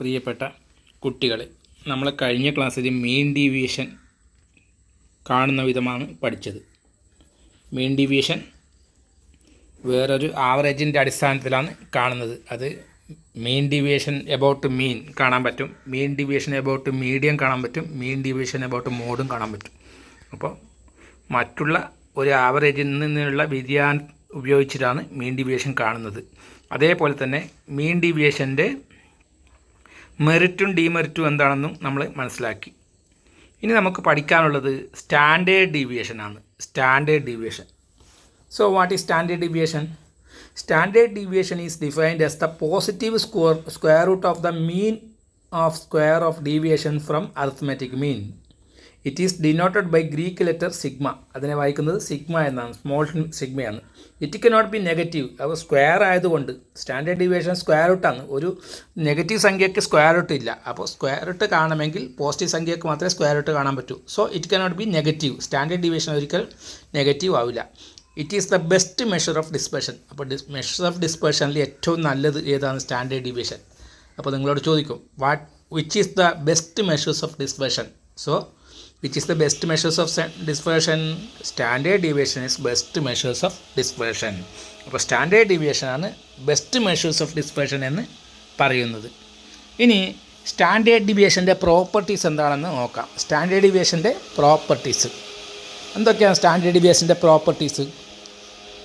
പ്രിയപ്പെട്ട കുട്ടികളെ, നമ്മൾ കഴിഞ്ഞ ക്ലാസ്സിൽ മീൻ ഡീവിയേഷൻ കാണുന്ന വിധമാണ് പഠിച്ചത്. മീൻ ഡീവിയേഷൻ വേറൊരു ആവറേജിൻ്റെ അടിസ്ഥാനത്തിലാണ് കാണുന്നത്. അത് മീൻ ഡീവിയേഷൻ എബൌട്ട് മീൻ കാണാൻ പറ്റും, മീൻ ഡീവിയേഷൻ എബൌട്ട് മീഡിയം കാണാൻ പറ്റും, മീൻ ഡീവിയേഷൻ എബൌട്ട് മോഡും കാണാൻ പറ്റും. അപ്പോൾ മറ്റുള്ള ഒരു ആവറേജിൽ നിന്നുള്ള വ്യതിയാനം ഉപയോഗിച്ചിട്ടാണ് മീൻ ഡീവിയേഷൻ കാണുന്നത്. അതേപോലെ തന്നെ മീൻ ഡീവിയേഷൻ്റെ മെറിറ്റും ഡീമെറിറ്റും എന്താണെന്നും നമ്മൾ മനസ്സിലാക്കി. ഇനി നമുക്ക് പഠിക്കാനുള്ളത് സ്റ്റാൻഡേർഡ് ഡീവിയേഷൻ ആണ്. Standard deviation. So what is standard deviation? Standard deviation is defined as the positive square root of the mean of square of deviation from arithmetic mean. It is denoted by Greek letter sigma. അതിനെ വായിക്കുന്നത് sigma എന്നാണ്, small സിഗ്മയാണ്. It cannot be negative. അപ്പോൾ square ആയതുകൊണ്ട് standard deviation square റൂട്ടാണ്. ഒരു negative സംഖ്യയ്ക്ക് square root ഇല്ല. അപ്പോൾ സ്ക്വയർ റൂട്ട് കാണണമെങ്കിൽ പോസിറ്റീവ് സംഖ്യയ്ക്ക് മാത്രമേ സ്ക്വയർ റൂട്ട് കാണാൻ പറ്റൂ. So it cannot be negative. Standard deviation ഒരിക്കലും നെഗറ്റീവ് ആവില്ല. It is the best measure of dispersion. അപ്പോൾ മെഷർ ഓഫ് ഡിസ്പെർഷനിൽ ഏറ്റവും നല്ലത് ഏതാണ്? Standard deviation. അപ്പോൾ നിങ്ങളോട് ചോദിക്കും, which is the best measures of dispersion? So which is the best measures of dispersion? Standard deviation is best measures of dispersion. അപ്പോൾ standard deviation ആണ് best measures of dispersion എന്ന് പറയുന്നത്. ഇനി സ്റ്റാൻഡേർഡ് ഡീവിയേഷൻ്റെ properties എന്താണെന്ന് നോക്കാം. സ്റ്റാൻഡേർഡ് ഡീവിയേഷൻ്റെ properties എന്തൊക്കെയാണ്? സ്റ്റാൻഡേർഡ് ഡീവിയേഷൻ്റെ പ്രോപ്പർട്ടീസ്.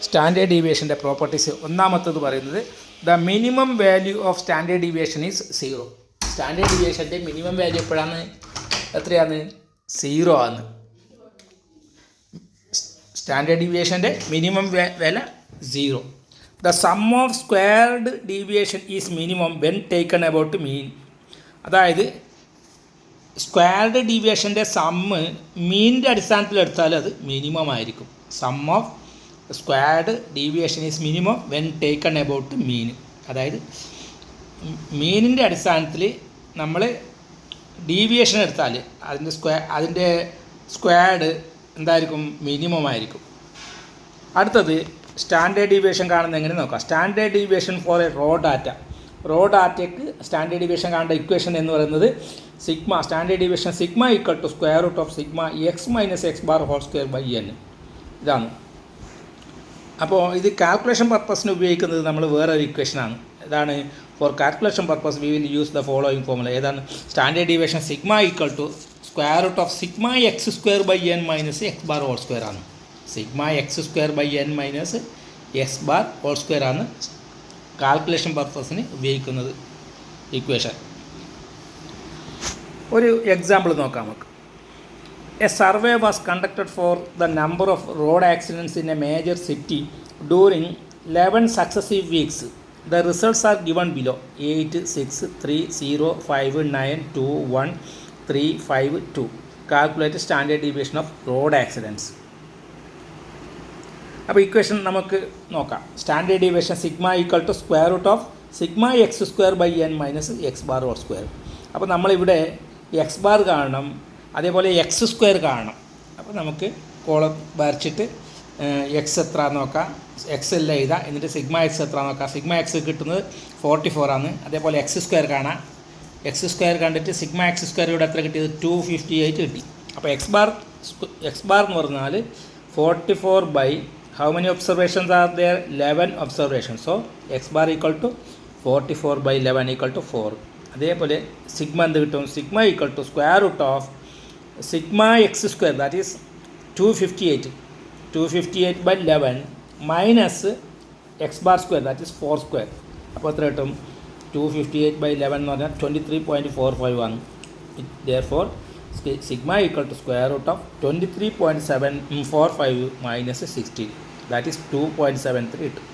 സ്റ്റാൻഡേർഡ് ഡീവിയേഷൻ്റെ പ്രോപ്പർട്ടീസ് ഒന്നാമത്തത് പറയുന്നത് the minimum value of standard deviation is 0. Standard ഡീവിയേഷൻ്റെ മിനിമം വാല്യൂ എപ്പോഴാണ്? എത്രയാണ്? 0 ആണ്. സ്റ്റാൻഡേർഡ് ഡീവിയേഷൻ്റെ മിനിമം വില 0. The sum of squared deviation is minimum when taken about mean. അതായത് സ്ക്വയർഡ് ഡീവിയേഷൻ്റെ സമ്മ് മീനിൻ്റെ അടിസ്ഥാനത്തിൽ എടുത്താൽ അത് മിനിമം ആയിരിക്കും. Sum of squared deviation is minimum when taken about mean. അതായത് മീനിൻ്റെ അടിസ്ഥാനത്തിൽ നമ്മൾ ഡീവിയേഷൻ എടുത്താൽ അതിൻ്റെ സ്ക്വയർഡ് എന്തായിരിക്കും? മിനിമം ആയിരിക്കും. അടുത്തത് സ്റ്റാൻഡേർഡ് ഡീവിയേഷൻ കാണുന്നത് എങ്ങനെ നോക്കാം. Standard deviation for a raw ഡാറ്റയ്ക്ക് സ്റ്റാൻഡേർഡ് ഡീവിയേഷൻ കാണേണ്ട ഇക്വേഷൻ എന്ന് പറയുന്നത് sigma. Standard deviation sigma equal to square root of sigma x minus x bar whole square by n. ഇതാണ്. അപ്പോൾ ഇത് കാൽക്കുലേഷൻ പർപ്പസിന് ഉപയോഗിക്കുന്നത് നമ്മൾ വേറൊരു ഇക്വേഷനാണ്. ഇതാണ് for calculation purpose we will use the following formula. ഏതാണ്? Standard deviation sigma equal to square root of sigma x square by n minus x bar whole square ആണ്. Sigma x square by n minus x bar whole square ആണ് calculation പർപ്പസിന് ഉപയോഗിക്കുന്നത് equation. ഒരു example നോക്കാം നമുക്ക്. A survey was conducted for the number of road accidents in a major city during 11 successive weeks. The results are given below. 8, 6, 3, 0, 5, 9, 2, 1, 3, 5, 2. Calculate standard deviation of road accidents. അപ്പോൾ equation നമുക്ക് നോക്കാം. Standard deviation sigma equal to square root of sigma x square by n minus x bar whole square. അപ്പോൾ നമ്മളിവിടെ X bar കാണണം, അതേപോലെ X square കാണണം. അപ്പോൾ നമുക്ക് കോളം വരച്ചിട്ട് എക്സ് എത്ര നോക്കാം, എക്സ് എല്ലാം എഴുതാം. എന്നിട്ട് സിഗ്മ എക്സ് എത്ര നോക്കാം. സിഗ്മ എക്സ് കിട്ടുന്നത് 44 ആണ്. അതേപോലെ എക്സ് സ്ക്വയർ കാണാം. എക്സ് സ്ക്വയർ കണ്ടിട്ട് സിഗ്മ എക്സ് സ്ക്വയർ ഇവിടെ എത്ര കിട്ടിയത്? 258 കിട്ടി. അപ്പോൾ എക്സ് ബാർ എന്ന് പറഞ്ഞാൽ 44 by how many observations are there? 11 observation. So x bar equal to 44 by 11 equal to 4. അതേപോലെ സിഗ്മ എന്ത് കിട്ടും? Sigma equal to square root of sigma x square that is 258 by 11 minus x bar square that is 4 square. അപ്പോൾ എത്ര കിട്ടും? 258 by 11 എന്ന് പറഞ്ഞാൽ 23.45 ആണ്. Therefore sigma equal to square root of 23.745 minus 16 that is 2.73 കിട്ടും.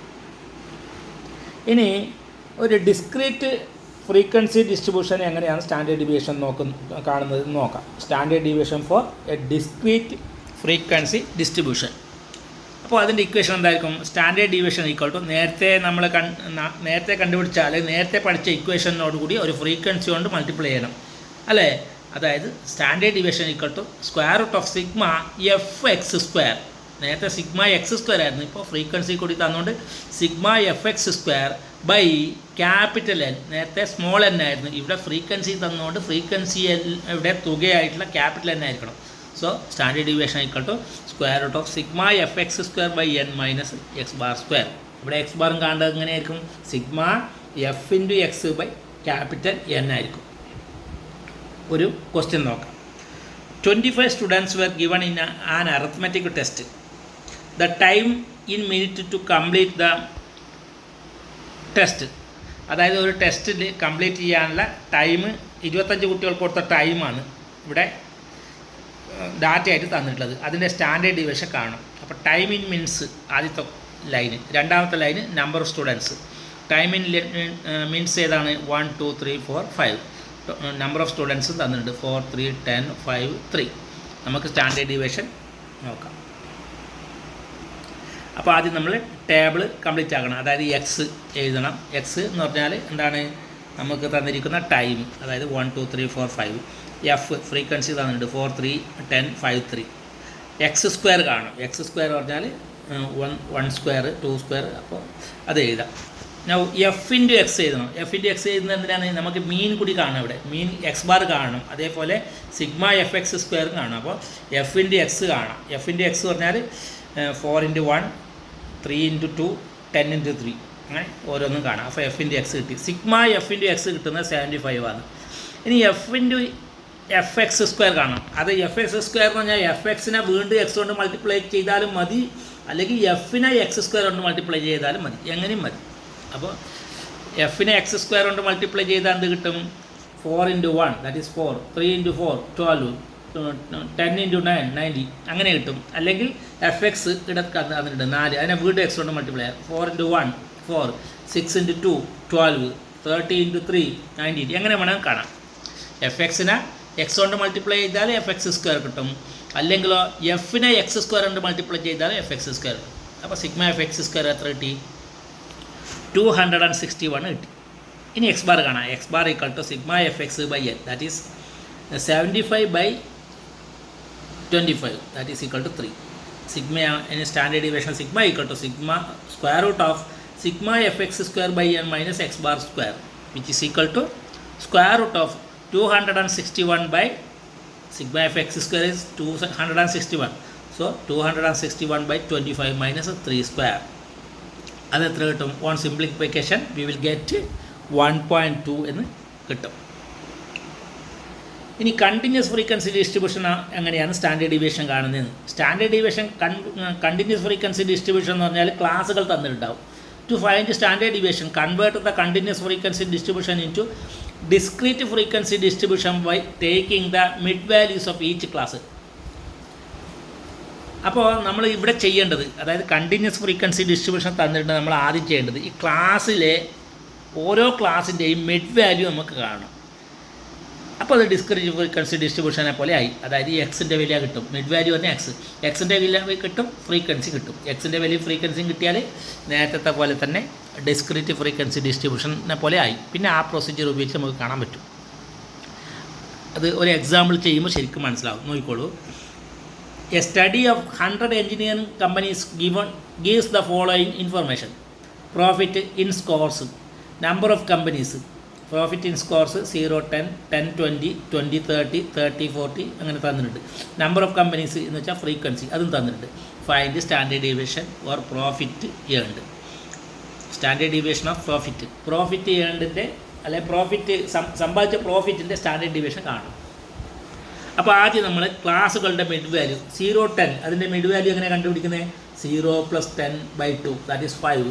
ഇനി ഒരു ഡിസ്ക്രീറ്റ് ഫ്രീക്വൻസി ഡിസ്ട്രിബ്യൂഷൻ എങ്ങനെയാണ് സ്റ്റാൻഡേർഡ് ഡീവിയേഷൻ കാണുന്നത് നോക്കാം. Standard deviation for a discrete frequency distribution. അപ്പോൾ അതിൻ്റെ ഇക്വേഷൻ എന്തായിരിക്കും? സ്റ്റാൻഡേർഡ് ഡീവിയേഷൻ ഈക്വൽ ടു നേരത്തെ കണ്ടുപിടിച്ചാൽ നേരത്തെ പഠിച്ച ഇക്വേഷനോടുകൂടി ഒരു ഫ്രീക്വൻസി കൊണ്ട് മൾട്ടിപ്ലൈ ചെയ്യണം അല്ലേ? അതായത് standard deviation equal to square root of sigma f x square. നേരത്തെ സിഗ്മ എക്സ് സ്ക്വയർ ആയിരുന്നു, ഇപ്പോൾ ഫ്രീക്വൻസി കൂടി തന്നുകൊണ്ട് sigma f x square by capital n. നേരത്തെ സ്മോൾ എൻ ആയിരുന്നു, ഇവിടെ ഫ്രീക്വൻസി തന്നുകൊണ്ട് ഫ്രീക്വൻസി ഇവിടെ തുകയായിട്ടുള്ള ക്യാപിറ്റൽ എൻ ആയിരിക്കണം. So standard deviation equal to square root of sigma f x square by n minus x bar square. ഇവിടെ x ബാറും കാണേണ്ടത് എങ്ങനെയായിരിക്കും? Sigma f into X by capital N ആയിരിക്കും. ഒരു ക്വസ്റ്റ്യൻ നോക്കാം. 25 students were given in an arithmetic test. The time in minute to complete the test. അതായത് ഒരു ടെസ്റ്റിൽ കംപ്ലീറ്റ് ചെയ്യാനുള്ള ടൈം 25 കുട്ടികൾക്ക് കൊടുത്ത ടൈമാണ് ഇവിടെ ഡാറ്റയായിട്ട് തന്നിട്ടുള്ളത്. അതിൻ്റെ സ്റ്റാൻഡേർഡ് ഡീവിയേഷൻ കാണണം. അപ്പോൾ ടൈം ഇൻ മിനിറ്റ്സ് ആദ്യത്തെ ലൈന്, രണ്ടാമത്തെ line number of students. Time in minutes ഏതാണ്? 1 2 3 4 5. നമ്പർ ഓഫ് സ്റ്റുഡൻസും തന്നിട്ടുണ്ട് 4 3 10 5 3. നമുക്ക് സ്റ്റാൻഡേർഡ് ഡീവിയേഷൻ നോക്കാം. അപ്പോൾ ആദ്യം നമ്മൾ ടേബിൾ കംപ്ലീറ്റ് ആക്കണം. അതായത് എക്സ് എഴുതണം. എക്സ് എന്ന് പറഞ്ഞാൽ എന്താണ്? നമുക്ക് തന്നിരിക്കുന്ന ടൈം, അതായത് 1 2 3 4 5. എഫ് ഫ്രീക്വൻസി തന്നിട്ടുണ്ട് 4 3 10 5 3. എക്സ് സ്ക്വയർ കാണും. എക്സ് സ്ക്വയർ പറഞ്ഞാൽ 1 സ്ക്വയർ 2 സ്ക്വയർ. അപ്പോൾ അത് എഴുതാം. എഫ് ഇൻറ്റു എക്സ് എഴുതണം. എഫ് ഇൻറ്റു എക്സ് എഴുതുന്നത് എന്തിനാണ്? നമുക്ക് മീൻ കൂടി കാണണം. ഇവിടെ മീൻ എക്സ് ബാർ കാണണം. അതേപോലെ സിഗ്മ എഫ് എക്സ് സ്ക്വയറും കാണണം. അപ്പോൾ എഫ് ഇൻറ്റു എക്സ് കാണാം. എഫ് ഇൻറ്റു എക്സ് പറഞ്ഞാൽ 4 ഇൻറ്റു 1 3 ഇൻറ്റു 2 10 ഇൻറ്റു 3 അങ്ങനെ ഓരോന്നും കാണാം. അപ്പോൾ എഫ് ഇൻറ്റു എക്സ് കിട്ടി. സിഗ്മ എഫ് ഇൻറ്റു എക്സ് കിട്ടുന്നത് 75 ആണ്. ഇനി F into F x square കാണാം. അത് എഫ് എക്സ് സ്ക്വയർ എന്ന് പറഞ്ഞാൽ എഫ് എക്സിനെ വീണ്ടും എക്സ് കൊണ്ട് മൾട്ടിപ്ലൈ ചെയ്താലും മതി, അല്ലെങ്കിൽ എഫിനെ എക്സ് സ്ക്വയർ കൊണ്ട് മൾട്ടിപ്ലൈ ചെയ്താലും മതി, എങ്ങനെയും മതി. അപ്പോൾ എഫിനെ എക്സ് സ്ക്വയർ കൊണ്ട് മൾട്ടിപ്ലൈ ചെയ്താൽ എന്ത് കിട്ടും? 4 into 1 that is 4, 3 into 4 12, 10 into 9 90 അങ്ങനെ കിട്ടും. അല്ലെങ്കിൽ എഫ് എക്സ് ഇടക്കാത്ത അതിനുണ്ട് 4, അതിനെ വീണ്ടും എക്സ് കൊണ്ട് മൾട്ടിപ്ലൈ 4 ഇൻറ്റു 1 4, 6 ഇൻറ്റു 2 12, 30 ഇൻറ്റു 3 90 എങ്ങനെ വേണമെങ്കിൽ കാണാം. എഫ് എക്സിനെ എക്സ് കൊണ്ട് മൾട്ടിപ്ലൈ ചെയ്താൽ എഫ് എക്സ് സ്ക്വയർ കിട്ടും, അല്ലെങ്കിലോ എഫിനെ എക്സ് സ്ക്വയർ കൊണ്ട് മൾട്ടിപ്ലൈ ചെയ്താൽ എഫ് എക്സ് സ്ക്വയർ കിട്ടും. അപ്പോൾ സിഗ്മ എഫ് എക്സ് സ്ക്വയർ എത്ര കിട്ടി? 261 കിട്ടി. ഇനി എക്സ് ബാർ കാണാം. X bar equal to sigma f x by n that is 75 by 25 that is equal to 3. Sigma ഇനി standard deviation sigma equal to sigma square root of sigma f x square by n minus x bar square which is equal to square root of 261 by sigma f x square is 261. So 261 by 25 minus 3 square. അത് എത്ര കിട്ടും? On simplification we will get 1.2 എന്ന് കിട്ടും. ഇനി continuous frequency distribution എങ്ങനെയാണ് standard deviation കാണുന്നത്? Standard deviation continuous frequency distribution എന്ന് പറഞ്ഞാൽ ക്ലാസ്സുകൾ തന്നിട്ടുണ്ടാവും. To find standard deviation convert the continuous frequency distribution into discrete frequency distribution by taking the mid values of each class. അപ്പോൾ നമ്മൾ ഇവിടെ ചെയ്യേണ്ടത്, അതായത് കണ്ടിന്യൂസ് ഫ്രീക്വൻസി ഡിസ്ട്രിബ്യൂഷൻ തന്നിട്ട് നമ്മൾ ആദ്യം ചെയ്യേണ്ടത് ഈ ക്ലാസ്സിലെ ഓരോ ക്ലാസ്സിൻ്റെയും മിഡ് വാല്യൂ നമുക്ക് കാണണം. അപ്പോൾ അത് ഡിസ്ക്രീറ്റ് ഫ്രീക്വൻസി ഡിസ്ട്രിബ്യൂഷനെ പോലെ ആയി. അതായത് ഈ എക്സിൻ്റെ വില കിട്ടും, മിഡ് വാല്യൂ പറഞ്ഞാൽ എക്സിൻ്റെ വില കിട്ടും, ഫ്രീക്വൻസി കിട്ടും. എക്സിൻ്റെ വാല്യൂ ഫ്രീക്വൻസിയും കിട്ടിയാൽ നേരത്തെ പോലെ തന്നെ ഡിസ്ക്രീറ്റ് ഫ്രീക്വൻസി ഡിസ്ട്രിബ്യൂഷനെ പോലെ ആയി. പിന്നെ ആ പ്രൊസീജിയർ ഉപയോഗിച്ച് നമുക്ക് കാണാൻ പറ്റും. അത് ഒരു എക്സാമ്പിൾ ചെയ്യുമ്പോൾ ശരിക്കും മനസ്സിലാവും. നോക്കിക്കോളൂ. A study of 100 engineering companies gives the following information. Profit in scores, number of companies, profit in scores 0 10 10 20 20 30 30 40 അങ്ങനെ തന്നിട്ടുണ്ട്. നമ്പർ ഓഫ് കമ്പനീസ് എന്ന് വെച്ചാൽ ഫ്രീക്വൻസി അതും തന്നിട്ടുണ്ട്. Find standard deviation or profit earned. Standard deviation of profit ഏൺഡിൻ്റെ അല്ലെങ്കിൽ profit സമ്പാദിച്ച പ്രോഫിറ്റിൻ്റെ standard deviation കാണും. അപ്പോൾ ആദ്യം നമ്മൾ ക്ലാസ്സുകളുടെ മിഡ് വാല്യൂ 0 10 അതിൻ്റെ മിഡ് വാല്യൂ എങ്ങനെ കണ്ടുപിടിക്കുന്നത്? 0 + 10/2 ദാറ്റ് ഈസ് 5.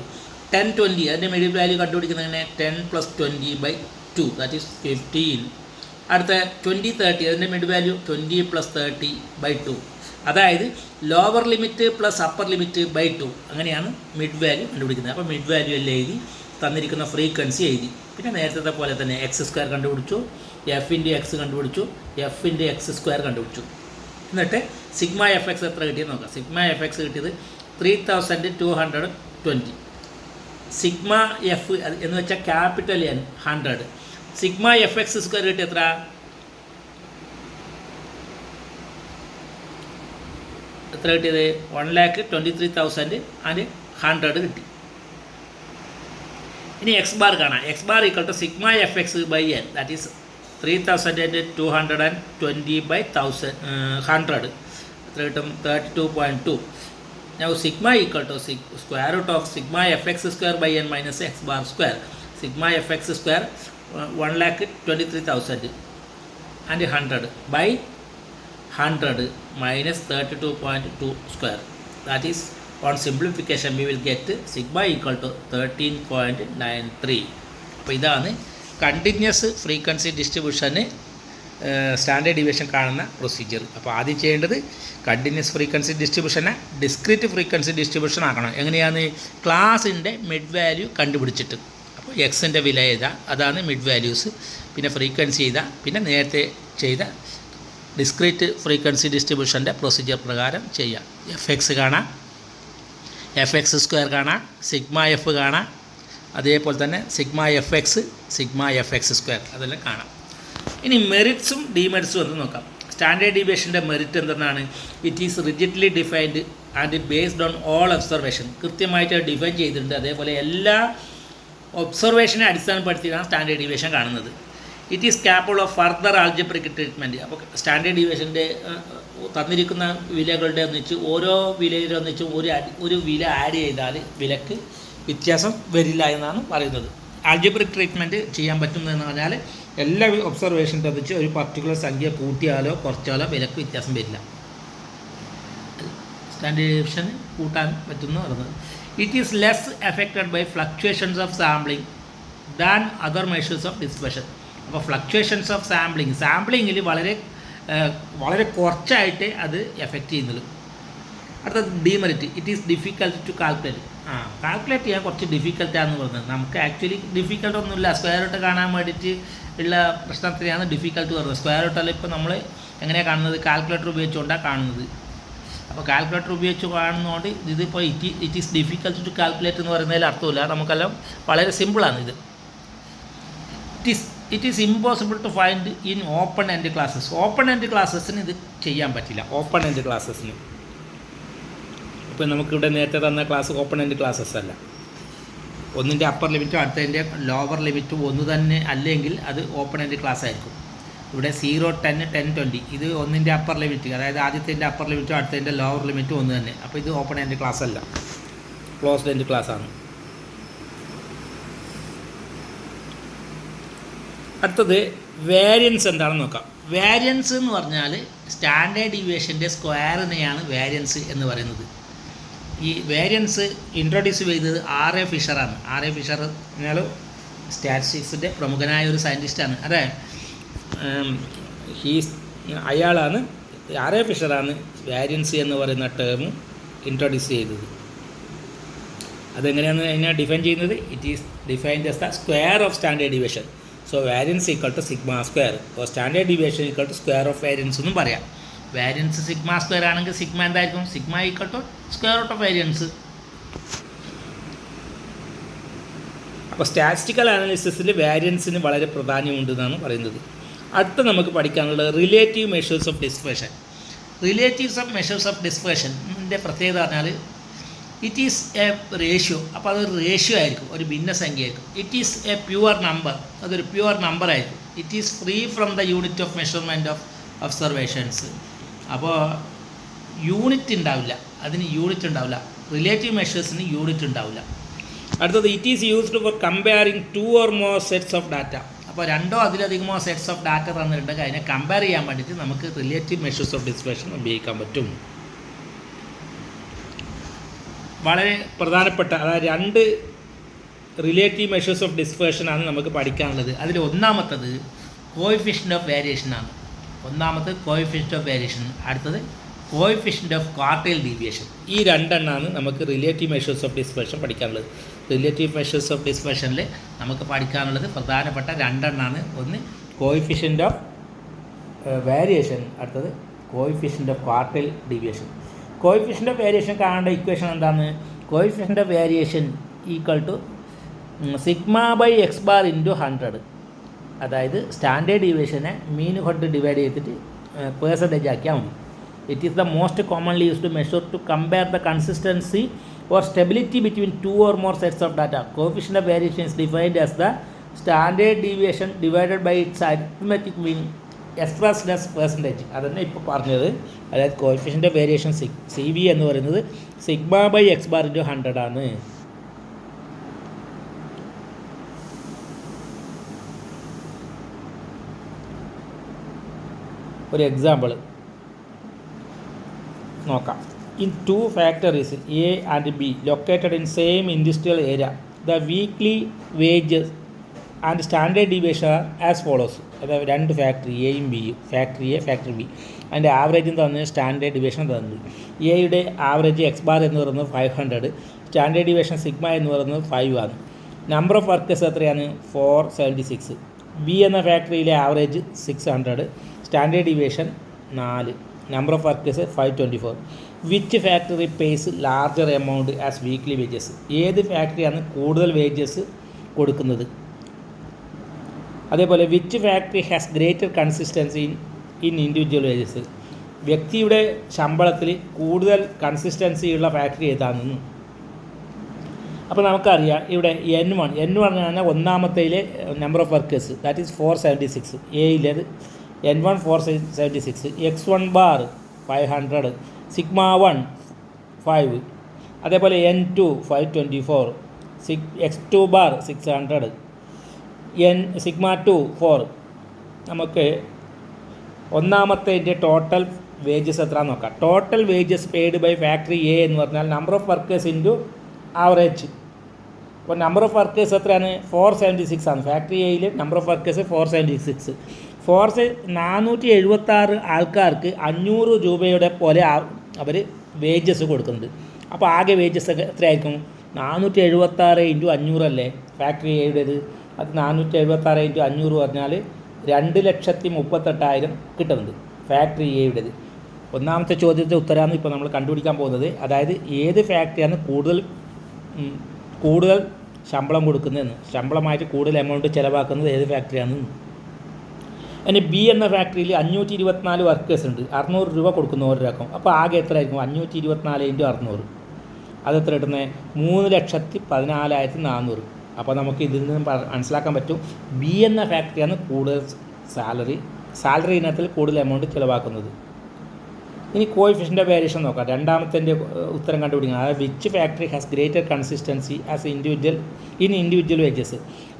10 20 അതിൻ്റെ മിഡ് വാല്യൂ കണ്ടുപിടിക്കുന്നതിനെ 10 + 20/2 ദാറ്റ് ഈസ് 15. അടുത്ത 20 30 അതിൻ്റെ മിഡ് വാല്യൂ 20 + 30/2 അതായത് lower limit plus upper limit by 2 അങ്ങനെയാണ് മിഡ് വാല്യൂ കണ്ടുപിടിക്കുന്നത്. അപ്പോൾ മിഡ് വാല്യൂ എല്ലാം എഴുതി, തന്നിരിക്കുന്ന ഫ്രീക്വൻസി എഴുതി. പിന്നെ നേരത്തെ പോലെ തന്നെ എക്സ് സ്ക്വയർ കണ്ടുപിടിച്ചു, എഫ് ഇൻറ്റു എക്സ് കണ്ടുപിടിച്ചു, എഫ് ഇൻറ്റു എക്സ് സ്ക്വയർ കണ്ടുപിടിച്ചു. എന്നിട്ട് സിഗ്മ എഫ് എക്സ് എത്ര കിട്ടിയെന്ന് നോക്കാം. സിഗ്മ എഫ് എക്സ് കിട്ടിയത് 3220. സിഗ്മ എഫ് എന്ന് വെച്ചാൽ capital n 100. Sigma f x square കിട്ടി എത്ര? കിട്ടിയത് 1,23,100 കിട്ടി. ഇനി എക്സ് ബാർ കാണാം. X bar equal to sigma f x by n, that is 3220/100. എത്ര കിട്ടും? 32.2. Now sigma equal to square root of sigma fx square by n minus x bar square. Sigma fx square 1,23,000 and 100 by 100 minus 32.2 square. That is, on simplification we will get sigma equal to 13.93. അപ്പോൾ ഇതാണ് continuous frequency ഡിസ്ട്രിബ്യൂഷന് standard deviation കാണുന്ന procedure. അപ്പോൾ ആദ്യം ചെയ്യേണ്ടത് continuous frequency ഡിസ്ട്രിബ്യൂഷനെ discrete frequency distribution ആക്കണം. എങ്ങനെയാണ്? ക്ലാസിൻ്റെ മിഡ് വാല്യൂ കണ്ടുപിടിച്ചിട്ട്, അപ്പോൾ എക്സിൻ്റെ വില എഴുതുക, അതാണ് മിഡ് വാല്യൂസ്. പിന്നെ ഫ്രീക്വൻസി എഴുതുക, പിന്നെ നേരത്തെ ചെയ്ത ഡിസ്ക്രീറ്റ് ഫ്രീക്വൻസി ഡിസ്ട്രിബ്യൂഷൻ്റെ പ്രൊസീജിയർ പ്രകാരം ചെയ്യുക. എഫ് എക്സ് കാണാം, എഫ് എക്സ് സ്ക്വയർ കാണാം, സിഗ്മ എഫ് കാണാം, അതേപോലെ തന്നെ sigma f X, sigma f x square, അതെല്ലാം കാണാം. ഇനി മെറിറ്റ്സും ഡിമെറിറ്റ്സും എന്ന് നോക്കാം. സ്റ്റാൻഡേർഡ് ഡീവിയേഷൻ്റെ മെറിറ്റ് എന്താണ്? It is rigidly defined and based on all observation. കൃത്യമായിട്ട് ഡിഫൈൻ ചെയ്തിട്ടുണ്ട്. അതേപോലെ എല്ലാ ഒബ്സർവേഷനെ അടിസ്ഥാനപ്പെടുത്തിയാണ് സ്റ്റാൻഡേർഡ് ഡീവിയേഷൻ കാണുന്നത്. It is capable of further algebraic treatment. അപ്പോൾ സ്റ്റാൻഡേർഡ് ഡീവിയേഷൻ്റെ തന്നിരിക്കുന്ന വിലകളുടെ ഒന്നിച്ച് ഓരോ വിലയിലൊന്നിച്ചും ഒരു വില ആഡ് ചെയ്താൽ വിലക്ക് വ്യത്യാസം വരില്ല എന്നാണ് പറയുന്നത്. ആൾജിബ്രിക് ട്രീറ്റ്മെൻറ്റ് ചെയ്യാൻ പറ്റുന്നതെന്ന് പറഞ്ഞാൽ എല്ലാ ഒബ്സർവേഷൻ്റെ ഒന്നിച്ച് ഒരു പർട്ടിക്കുലർ സംഖ്യ കൂട്ടിയാലോ കുറച്ചാലോ വിലക്ക് വ്യത്യാസം വരില്ല. സ്റ്റാൻഡേർഡ് ഡീവിയേഷൻ കൂട്ടാൻ പറ്റുമെന്ന് പറയുന്നത്. It is less affected by fluctuations of sampling than other measures of dispersion. അപ്പോൾ ഫ്ലക്ച്വേഷൻസ് ഓഫ് സാമ്പിളിങ്ങിൽ വളരെ കുറച്ചായിട്ട് അത് എഫക്റ്റ് ചെയ്യുന്നുള്ളൂ. അടുത്തത് demerit. It is difficult to calculate. Calculate ചെയ്യാൻ കുറച്ച് ഡിഫിക്കൽട്ടാണെന്ന് പറഞ്ഞത്. നമുക്ക് ആക്ച്വലി ഡിഫിക്കൽട്ട് ഒന്നുമില്ല. സ്ക്വയർ റൂട്ട് കാണാൻ വേണ്ടിയിട്ട് ഉള്ള പ്രശ്നത്തിലാണ് ഡിഫിക്കൽട്ട് പറയുന്നത്. സ്ക്വയർ റൂട്ടല്ല ഇപ്പോൾ നമ്മൾ എങ്ങനെയാണ് കാണുന്നത്? കാൽക്കുലേറ്റർ ഉപയോഗിച്ചുകൊണ്ടാണ് കാണുന്നത്. അപ്പോൾ കാൽക്കുലേറ്റർ ഉപയോഗിച്ച് കാണുന്നതുകൊണ്ട് ഇതിപ്പോൾ it is difficult to calculate എന്ന് പറയുന്നതിൽ അർത്ഥമില്ല. നമുക്കെല്ലാം വളരെ സിമ്പിളാണ് ഇത്. It is impossible to find in open end classes. Open end ക്ലാസ്സസിന് ഇത് ചെയ്യാൻ പറ്റില്ല. ഓപ്പൺ എൻഡ് ക്ലാസ്സസിന് ഇപ്പോൾ നമുക്കിവിടെ നേരത്തെ തന്ന ക്ലാസ് ഓപ്പൺ എൻഡ് ക്ലാസ്സസ് അല്ല. ഒന്നിൻ്റെ അപ്പർ ലിമിറ്റും അടുത്തതിൻ്റെ ലോവർ ലിമിറ്റും ഒന്ന് തന്നെ അല്ലെങ്കിൽ അത് ഓപ്പൺ എൻഡ് ക്ലാസ് ആയിരിക്കും. ഇവിടെ 0, 10, 10, 20 ഇത് ഒന്നിൻ്റെ അപ്പർ ലിമിറ്റ്, അതായത് ആദ്യത്തിൻ്റെ അപ്പർ ലിമിറ്റും അടുത്തതിൻ്റെ ലോവർ ലിമിറ്റും ഒന്ന് തന്നെ. അപ്പോൾ ഇത് ഓപ്പൺ എൻഡ് ക്ലാസ് അല്ല, ക്ലോസ്ഡ് എൻഡ് ക്ലാസ് ആണ്. അടുത്തത് വേരിയൻസ് എന്താണെന്ന് നോക്കാം. വേരിയൻസ് എന്ന് പറഞ്ഞാൽ സ്റ്റാൻഡേർഡ് ഡീവിയേഷൻ്റെ സ്ക്വയറിനെയാണ് വേരിയൻസ് എന്ന് പറയുന്നത്. ഈ വേരിയൻസ് ഇൻട്രൊഡ്യൂസ് ചെയ്തത് R.A. ഫിഷറാണ്. R.A. ഫിഷർ എന്നാൽ സ്റ്റാറ്റിസ്റ്റിക്സിൻ്റെ പ്രമുഖനായ ഒരു സയൻറ്റിസ്റ്റാണ്. അതെ, അയാളാണ് R.A. ഫിഷറാണ് വേരിയൻസ് എന്ന് പറയുന്ന ടേം ഇൻട്രൊഡ്യൂസ് ചെയ്തത്. അതെങ്ങനെയാണ് അതിനെ ഡിഫൈൻ ചെയ്യുന്നത്? It is defined as the square of standard deviation. So variance equal to sigma square. അപ്പോൾ standard deviation equal to square of variance എന്നും പറയാം. വാരിയൻസ് സിഗ്മ സ്ക്വയർ ആണെങ്കിൽ സിഗ്മ എന്തായിരിക്കും? Sigma equal to square root of variance. അപ്പോൾ statistical അനാലിസിസിൽ വാരിയൻസിന് വളരെ പ്രാധാന്യമുണ്ടെന്നാണ് പറയുന്നത്. അടുത്ത നമുക്ക് പഠിക്കാനുള്ളത് relative measures of dispersion. Relatives of measures of ഡിസ്പെർഷൻ്റെ പ്രത്യേകത പറഞ്ഞാൽ ഇറ്റ് ഈസ് എ റേഷ്യോ. അപ്പോൾ അതൊരു റേഷ്യോ ആയിരിക്കും, ഒരു ഭിന്നസംഖ്യ ആയിരിക്കും. It is A pure number, അതൊരു പ്യുവർ നമ്പർ ആയിരിക്കും. It is free from the unit of measurement of observations. അപ്പോൾ യൂണിറ്റ് ഉണ്ടാവില്ല, അതിന് യൂണിറ്റ് ഉണ്ടാവില്ല. റിലേറ്റീവ് മെഷേഴ്സിന് യൂണിറ്റ് ഉണ്ടാവില്ല. അടുത്തത് it is used for comparing 2 or more sets of data. അപ്പോൾ 2 അതിലധികമോ സെറ്റ്സ് ഓഫ് ഡാറ്റ തന്നിട്ടുണ്ടെങ്കിൽ അതിനെ കമ്പയർ ചെയ്യാൻ വേണ്ടിയിട്ട് നമുക്ക് റിലേറ്റീവ് മെഷേഴ്സ് ഓഫ് ഡിസ്പെർഷൻ ഉപയോഗിക്കാൻ പറ്റും. വളരെ പ്രധാനപ്പെട്ട, അതായത് 2 റിലേറ്റീവ് മെഷേഴ്സ് ഓഫ് ഡിസ്പെർഷനാണ് നമുക്ക് പഠിക്കാനുള്ളത്. അതിൽ ഒന്നാമത്തത് കോഎഫിഷ്യൻ്റ് ഓഫ് വേരിയേഷനാണ്. ഒന്നാമത്തത് കോഎഫിഷ്യൻ്റ് ഓഫ് വേരിയേഷൻ, അടുത്തത് കോഎഫിഷ്യൻ്റ് ഓഫ് ക്വാർട്ടൈൽ ഡീവിയേഷൻ. ഈ 2 എണ്ണമാണ് നമുക്ക് റിലേറ്റീവ് മെഷേഴ്സ് ഓഫ് ഡിസ്പെർഷൻ പഠിക്കാനുള്ളത്. റിലേറ്റീവ് മെഷേഴ്സ് ഓഫ് ഡിസ്പെർഷനിൽ നമുക്ക് പഠിക്കാനുള്ളത് പ്രധാനപ്പെട്ട 2 എണ്ണമാണ്. ഒന്ന് കോഎഫിഷ്യൻ്റ് ഓഫ് വേരിയേഷൻ, അടുത്തത് coefficient of quartile deviation. Coefficient of variation കാണേണ്ട ഇക്വേഷൻ എന്താണ്? Coefficient of variation equal to sigma by x bar into 100. അതായത് സ്റ്റാൻഡേർഡ് ഡീവിയേഷനെ മീൻ കൊണ്ട് ഡിവൈഡ് ചെയ്തിട്ട് പേഴ്സൻറ്റേജ് ആക്കിയാൽ മതി. It is the most commonly used measure to compare the consistency or stability between two or more sets of data. Coefficient of variation is defined as the standard deviation divided by its arithmetic mean expressed as percentage. അതന്നെ ഇപ്പോൾ പറഞ്ഞത്. അതായത് coefficient of variation c v എന്ന് പറയുന്നത് sigma by x bar into 100 ആണ്. ഒരു example നോക്കാം. In two factories A and B located in same industrial area, the weekly wages and standard deviation are as follows. അതായത് രണ്ട് factory എയും ബിയും, factory A factory B, അതിൻ്റെ average തന്നെ standard division തന്നത്. എയുടെ ആവറേജ് എക്സ് ബാർ എന്ന് പറയുന്നത് 500, സ്റ്റാൻഡേർഡ് ഡിവിഷൻ സിഗ്മ എന്ന് പറയുന്നത് 5 ആണ്. നമ്പർ ഓഫ് വർക്കേഴ്സ് എത്രയാണ്? 476. ബി എന്ന ഫാക്ടറിയിലെ average 600, standard division 4, number of workers 524. Which factory pays larger amount as weekly wages? ഏത് ഫാക്ടറിയാണ് കൂടുതൽ വേജസ് കൊടുക്കുന്നത്? അതേപോലെ which factory has greater consistency in individual wages? വ്യക്തിയുടെ ശമ്പളത്തിൽ കൂടുതൽ കൺസിസ്റ്റൻസി ഉള്ള ഫാക്ടറി ഏതാണെന്ന്. അപ്പോൾ നമുക്കറിയാം ഇവിടെ N1 ആണ് ഒന്നാമത്തേലെ number of workers, that is 476. എയിലേത് N1 476, X1 ബാർ 500, സിഗ്മ 1 5, അതേപോലെ N2 524, X2 ബാർ 600, സിഗ്മ 2 4. നമുക്ക് ഒന്നാമത്തെ ടോട്ടൽ വേജസ് എത്ര നോക്കാം. Total wages paid by factory a എന്ന് പറഞ്ഞാൽ number of workers into average. അപ്പോൾ നമ്പർ ഓഫ് വർക്കേഴ്സ് എത്രയാണ്? 476 ആണ്. ഫാക്ടറി എയിൽ നമ്പർ ഓഫ് വർക്കേഴ്സ് 476. 476 ആൾക്കാർക്ക് 500 രൂപയുടെ പോലെ അവർ വേജസ് കൊടുക്കുന്നുണ്ട്. അപ്പോൾ ആകെ വേജസ് എത്രയായിരിക്കും? 476 ഇൻറ്റു 500 അല്ലേ ഫാക്ടറി എയുടേത്? അത് 476 ഇൻറ്റു 500 പറഞ്ഞാൽ 2,38,000 കിട്ടുന്നുണ്ട് ഫാക്ടറി എയുടേത്. ഒന്നാമത്തെ ചോദ്യത്തിൻ്റെ ഉത്തരമാണ് ഇപ്പോൾ നമ്മൾ കണ്ടുപിടിക്കാൻ പോകുന്നത്. അതായത് ഏത് ഫാക്ടറിയാണ് കൂടുതൽ ശമ്പളം കൊടുക്കുന്നതെന്ന്, ശമ്പളമായിട്ട് കൂടുതൽ എമൗണ്ട് ചിലവാക്കുന്നത് ഏത് ഫാക്ടറിയാണെന്ന്. അതിന് ബി എന്ന ഫാക്ടറിയിൽ 524 വർക്കേഴ്സ് ഉണ്ട്, 600 രൂപ കൊടുക്കുന്ന ഓരോരാൾക്കും. അപ്പോൾ ആകെ എത്ര ആയിരിക്കും? 524 ഇൻറ്റു 600, അതെത്ര കിട്ടുന്നത്? 3,14,400. അപ്പോൾ നമുക്ക് ഇതിൽ നിന്ന് മനസ്സിലാക്കാൻ പറ്റും ബി എന്ന ഫാക്ടറിയാണ് കൂടുതൽ സാലറി ഇനത്തിൽ കൂടുതൽ എമൗണ്ട് ചിലവാക്കുന്നത്. ഇനി കോഎഫിഷ്യൻ്റ് ഓഫ് വേരിയേഷൻ നോക്കാം. രണ്ടാമത്തെ ഉത്തരം കണ്ടുപിടിക്കുക. അതായത് which factory has greater consistency as individual wages?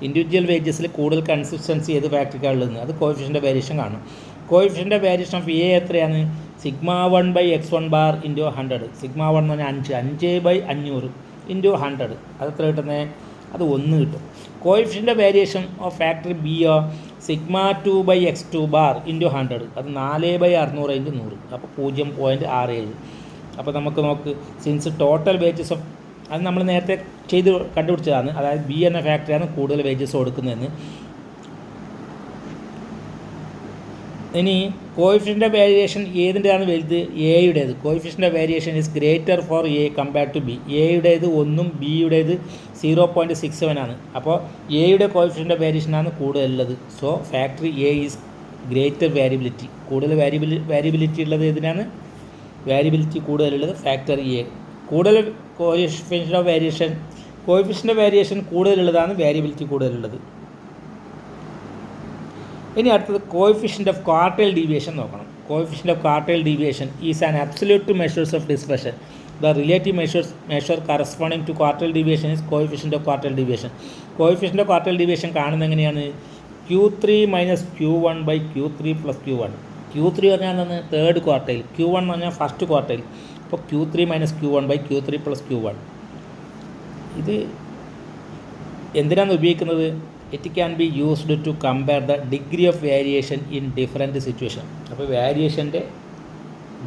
Individual വേജസിൽ കൂടുതൽ കൺസിസ്റ്റൻസി ഏത് ഫാക്ടറിക്കാണ് ഉള്ളത്? അത് കോഎഫിഷ്യൻ്റ് ഓഫ് വേരിയേഷൻ കാണും. Coefficient of variation of A എത്രയാണ്? Sigma 1 by X1 bar into 100. Sigma 1 എന്ന് പറഞ്ഞാൽ 5 ബൈ 500 ഇൻറ്റു 100. അതെത്ര കിട്ടുന്നത്? അത് 1 കിട്ടും. Coefficient of variation of factory ബിയോ sigma 2 by X2 bar into 100. അത് 4 ബൈ 600 ഇൻറ്റു 100. അപ്പോൾ 0.67. അപ്പോൾ നമുക്ക് സിൻസ് ടോട്ടൽ വേജസ് ഓഫ് അത് നമ്മൾ നേരത്തെ കണ്ടുപിടിച്ചതാണ്. അതായത് ബി എന്ന ഫാക്ടറിയാണ് കൂടുതൽ വേജസ് കൊടുക്കുന്നതെന്ന്. ഇനി കോഎഫിഷ്യൻ്റ് ഓഫ് വേരിയേഷൻ ഏതിൻ്റെയാണ് വലുത്? എയുടേത്. Coefficient of variation is greater for A compared to B. എയുടേത് 1ഉം ബിയുടേത് 0.67 ആണ്. അപ്പോൾ എയുടെ കോഎഫിഷ്യൻ്റ് ഓഫ് വേരിയേഷനാണ് കൂടുതലുള്ളത്. So factory A is greater variability. കൂടുതൽ വാരിയബിലിറ്റി ഉള്ളത് ഏതിനാണ്? വാരിയബിലിറ്റി കൂടുതലുള്ളത് ഫാക്ടറി എ. കൂടുതൽ കോഎഫിഷ്യൻ്റ് ഓഫ് വേരിയേഷൻ കൂടുതലുള്ളതാണ് വാരിയബിലിറ്റി കൂടുതലുള്ളത്. ഇനി അടുത്തത് കോഎഫിഷ്യൻ്റ് ഓഫ് ക്വാർട്ടൈൽ ഡീവിയേഷൻ നോക്കണം. Coefficient of quartile deviation is an absolute measures of dispersion. The relative measure corresponding to quartile deviation is coefficient of quartile deviation. Coefficient of quartile deviation കാണുന്നത് എങ്ങനെയാണ്? Q3 minus Q1 by Q3 plus Q1. Q3 പറഞ്ഞാൽ എന്താണ്? Third quartile. Q1 എന്ന് പറഞ്ഞാൽ first quartile. അപ്പോൾ Q3 minus Q1 by Q3 plus Q1. ഇത് എന്തിനാണ് ഉപയോഗിക്കുന്നത്? It can be used to compare the degree of variation in different situation. അപ്പോൾ വേരിയേഷൻ്റെ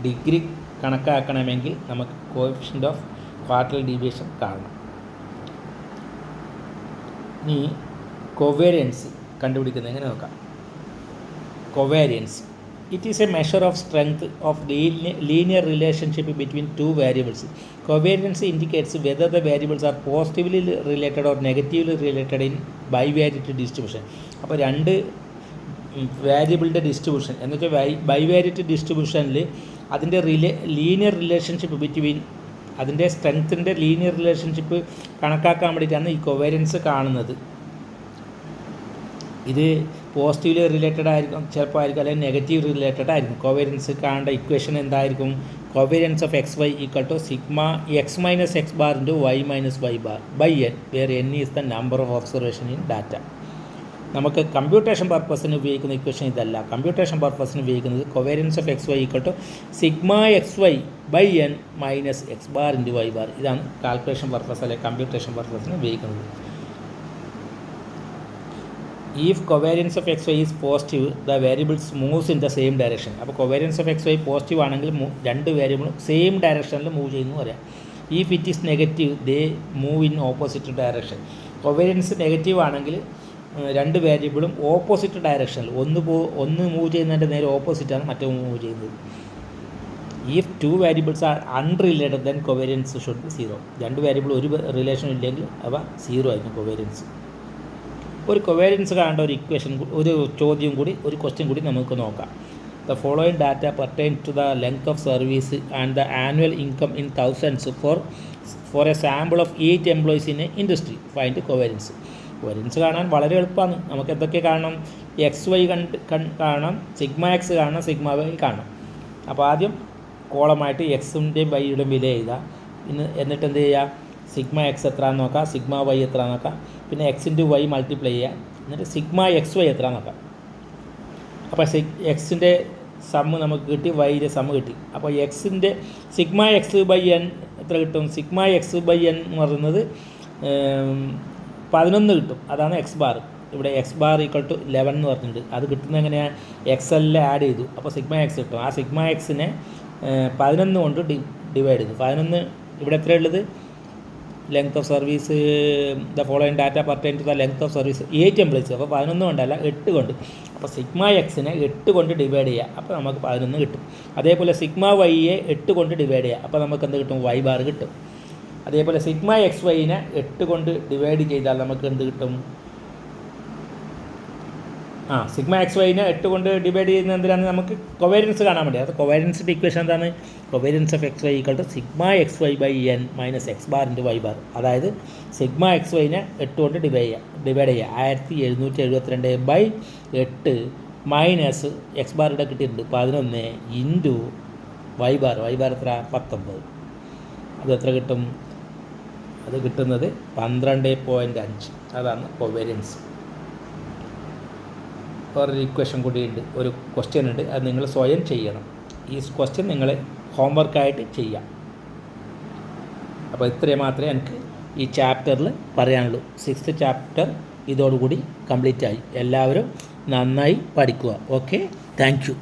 ഡിഗ്രി കണക്കാക്കണമെങ്കിൽ നമുക്ക് കോഎഫിഷ്യൻ്റ് ഓഫ് ക്വാർട്ടൈൽ ഡീവിയേഷൻ കാണണം. ഇനി കൊവേരിയൻസ് കണ്ടുപിടിക്കുന്നത് എങ്ങനെ നോക്കാം. Covariance it is A measure of strength of linear relationship between two variables. Covariance indicates whether the variables are positively related or negatively related in bivariate distribution. അപ്പോൾ രണ്ട് വേരിയബിളിൻ്റെ distribution എന്ന് വെച്ചാൽ bivariate ഡിസ്ട്രിബ്യൂഷനിൽ അതിൻ്റെ ലീനിയർ റിലേഷൻഷിപ്പ് ബിറ്റ്വീൻ അതിൻ്റെ സ്ട്രെങ്ത്തിൻ്റെ linear relationship കണക്കാക്കാൻ വേണ്ടിയിട്ടാണ് ഈ covariance കാണുന്നത്. ഇത് പോസിറ്റീവ്ലി റിലേറ്റഡ് ആയിരിക്കും, ചിലപ്പോൾ ആയിരിക്കും, അല്ലെങ്കിൽ നെഗറ്റീവ് റിലേറ്റഡ് ആയിരിക്കും. കൊവേരിയൻസ് കാണേണ്ട ഇക്വേഷൻ എന്തായിരിക്കും? Covariance of x y equal to sigma x minus x bar into y minus y bar by n, where n is the number of observation in data. നമുക്ക് computation പർപ്പസിന് ഉപയോഗിക്കുന്ന equation ഇതല്ല. Computation പർപ്പസിന് ഉപയോഗിക്കുന്നത് covariance of x y equal to sigma x y by n minus x bar into y bar. ഇതാണ് calculation purpose അല്ലെങ്കിൽ computation പർപ്പസിന് ഉപയോഗിക്കുന്നത്. If covariance of xy is positive, the variables moves in the same direction. അപ്പോൾ covariance of xy positive ആണെങ്കിൽ രണ്ട് വേരിയബിളും same ഡയറക്ഷനിൽ move ചെയ്യുന്നു പറയാം. If it is negative, they move in opposite direction. Covariance negative ആണെങ്കിൽ രണ്ട് വേരിയബിളും ഓപ്പോസിറ്റ് ഡയറക്ഷനിൽ ഒന്ന് മൂവ് ചെയ്യുന്നതിൻ്റെ നേരെ ഓപ്പോസിറ്റാണ് മറ്റേ മൂവ് ചെയ്യുന്നത്. If two variables are unrelated then covariance should be zero. രണ്ട് വേരിയബിൾ ഒരു റിലേഷൻ ഇല്ലെങ്കിൽ അവ സീറോ ആയിരിക്കും കൊവേരിയൻസ്. ഒരു കൊവേരിയൻസ് കാണേണ്ട ഒരു ഇക്വേഷൻ, ഒരു ചോദ്യം കൂടി, ഒരു ക്വസ്റ്റ്യൻ കൂടി നമുക്ക് നോക്കാം. The following data pertain to the length of service and the annual income in thousands for a sample of 8 employees in a industry. Find covariance. Covariance കാണാൻ വളരെ എളുപ്പമാണ്. നമുക്ക് എന്തൊക്കെ കാണണം? എക്സ് വൈ കാണണം, സിഗ്മ എക്സ് കാണണം, സിഗ്മ വൈ കാണണം. അപ്പോൾ ആദ്യം കോളമായിട്ട് എക്സിൻ്റെയും വൈയുടെയും വില എഴുതാം. എന്നിട്ട് എന്ത് ചെയ്യുക? സിഗ്മ എക്സ് എത്രയാണെന്ന് നോക്കാം, സിഗ്മ വൈ എത്രയാണെന്ന് നോക്കാം, പിന്നെ എക്സ് ഇൻറ്റു വൈ മൾട്ടിപ്ലൈ ചെയ്യുക, എന്നിട്ട് സിഗ്മ എക്സ് വൈ എത്രയാണെന്ന് നോക്കാം. അപ്പോൾ എക്സിൻ്റെ സമ്മ് നമുക്ക് കിട്ടി, വൈയുടെ സമ്മ് കിട്ടി. അപ്പോൾ എക്സിൻ്റെ സിഗ്മ എക്സ് ബൈ എൻ എത്ര കിട്ടും? സിഗ്മ എക്സ് ബൈ എൻ എന്ന് പറയുന്നത് 11 കിട്ടും. അതാണ് എക്സ് ബാർ. ഇവിടെ എക്സ് ബാർ ഈക്വൽ ടു 11 എന്ന് പറഞ്ഞിട്ടുണ്ട്. അത് കിട്ടുന്നത് എങ്ങനെയാണ്? എക്സ് എല്ലാം ആഡ് ചെയ്തു, അപ്പോൾ സിഗ്മ എക്സ് കിട്ടും. ആ സിഗ്മ എക്സിനെ 11 കൊണ്ട് ഡിവൈഡ് ചെയ്തു. 11 ഇവിടെ എത്രയുള്ളത്? Length of service, the following data pertain to the length of service 8 employees. അപ്പോൾ 11 കൊണ്ടല്ല, 8 കൊണ്ട്. അപ്പോൾ സിഗ്മ എക്സിനെ 8 കൊണ്ട് ഡിവൈഡ് ചെയ്യുക, അപ്പോൾ നമുക്ക് 11 കിട്ടും. അതേപോലെ സിഗ്മ വൈയെ 8 കൊണ്ട് ഡിവൈഡ് ചെയ്യുക, അപ്പോൾ നമുക്ക് എന്ത് കിട്ടും? വൈ ബാർ കിട്ടും. അതേപോലെ സിഗ്മ എക്സ് വൈനെ 8 കൊണ്ട് ഡിവൈഡ് ചെയ്താൽ നമുക്ക് എന്ത് കിട്ടും? സിഗ്മ എക്സ് വൈനെ 8 കൊണ്ട് ഡിവൈഡ് ചെയ്യുന്നത് എന്തിനാണ്? നമുക്ക് കൊവേരിയൻസ് കാണാൻ വേണ്ടി. അത് കൊവേരിയൻസിൻ്റെ ഇക്വേഷൻ എന്താണ്? Covariance of x y equal to sigma x y by n minus x bar into y bar. അതായത് സിഗ്മ എക്സ് വൈനെ 8 കൊണ്ട് ഡിവൈഡ് ചെയ്യുക 1772 ബൈ 8 മൈനസ് എക്സ് ബാർ ഇവിടെ കിട്ടിയിട്ടുണ്ട് 11 into y bar. Y bar എത്ര? 19. അത് എത്ര കിട്ടും? അത് കിട്ടുന്നത് 12.5. അതാണ് കൊവേരിയൻസ്. വേറൊരു ഇക്വേഷൻ കൂടിയുണ്ട്, ഒരു ക്വസ്റ്റ്യൻ ഉണ്ട്. അത് നിങ്ങൾ സ്വയം ചെയ്യണം. ഈ ക്വസ്റ്റ്യൻ നിങ്ങൾ ഹോംവർക്കായിട്ട് ചെയ്യാം. അപ്പോൾ ഇത്രയും മാത്രമേ എനിക്ക് ഈ ചാപ്റ്ററിൽ പറയാനുള്ളൂ. 6th ചാപ്റ്റർ ഇതോടുകൂടി കംപ്ലീറ്റ് ആയി. എല്ലാവരും നന്നായി പഠിക്കുക. Okay, thank you.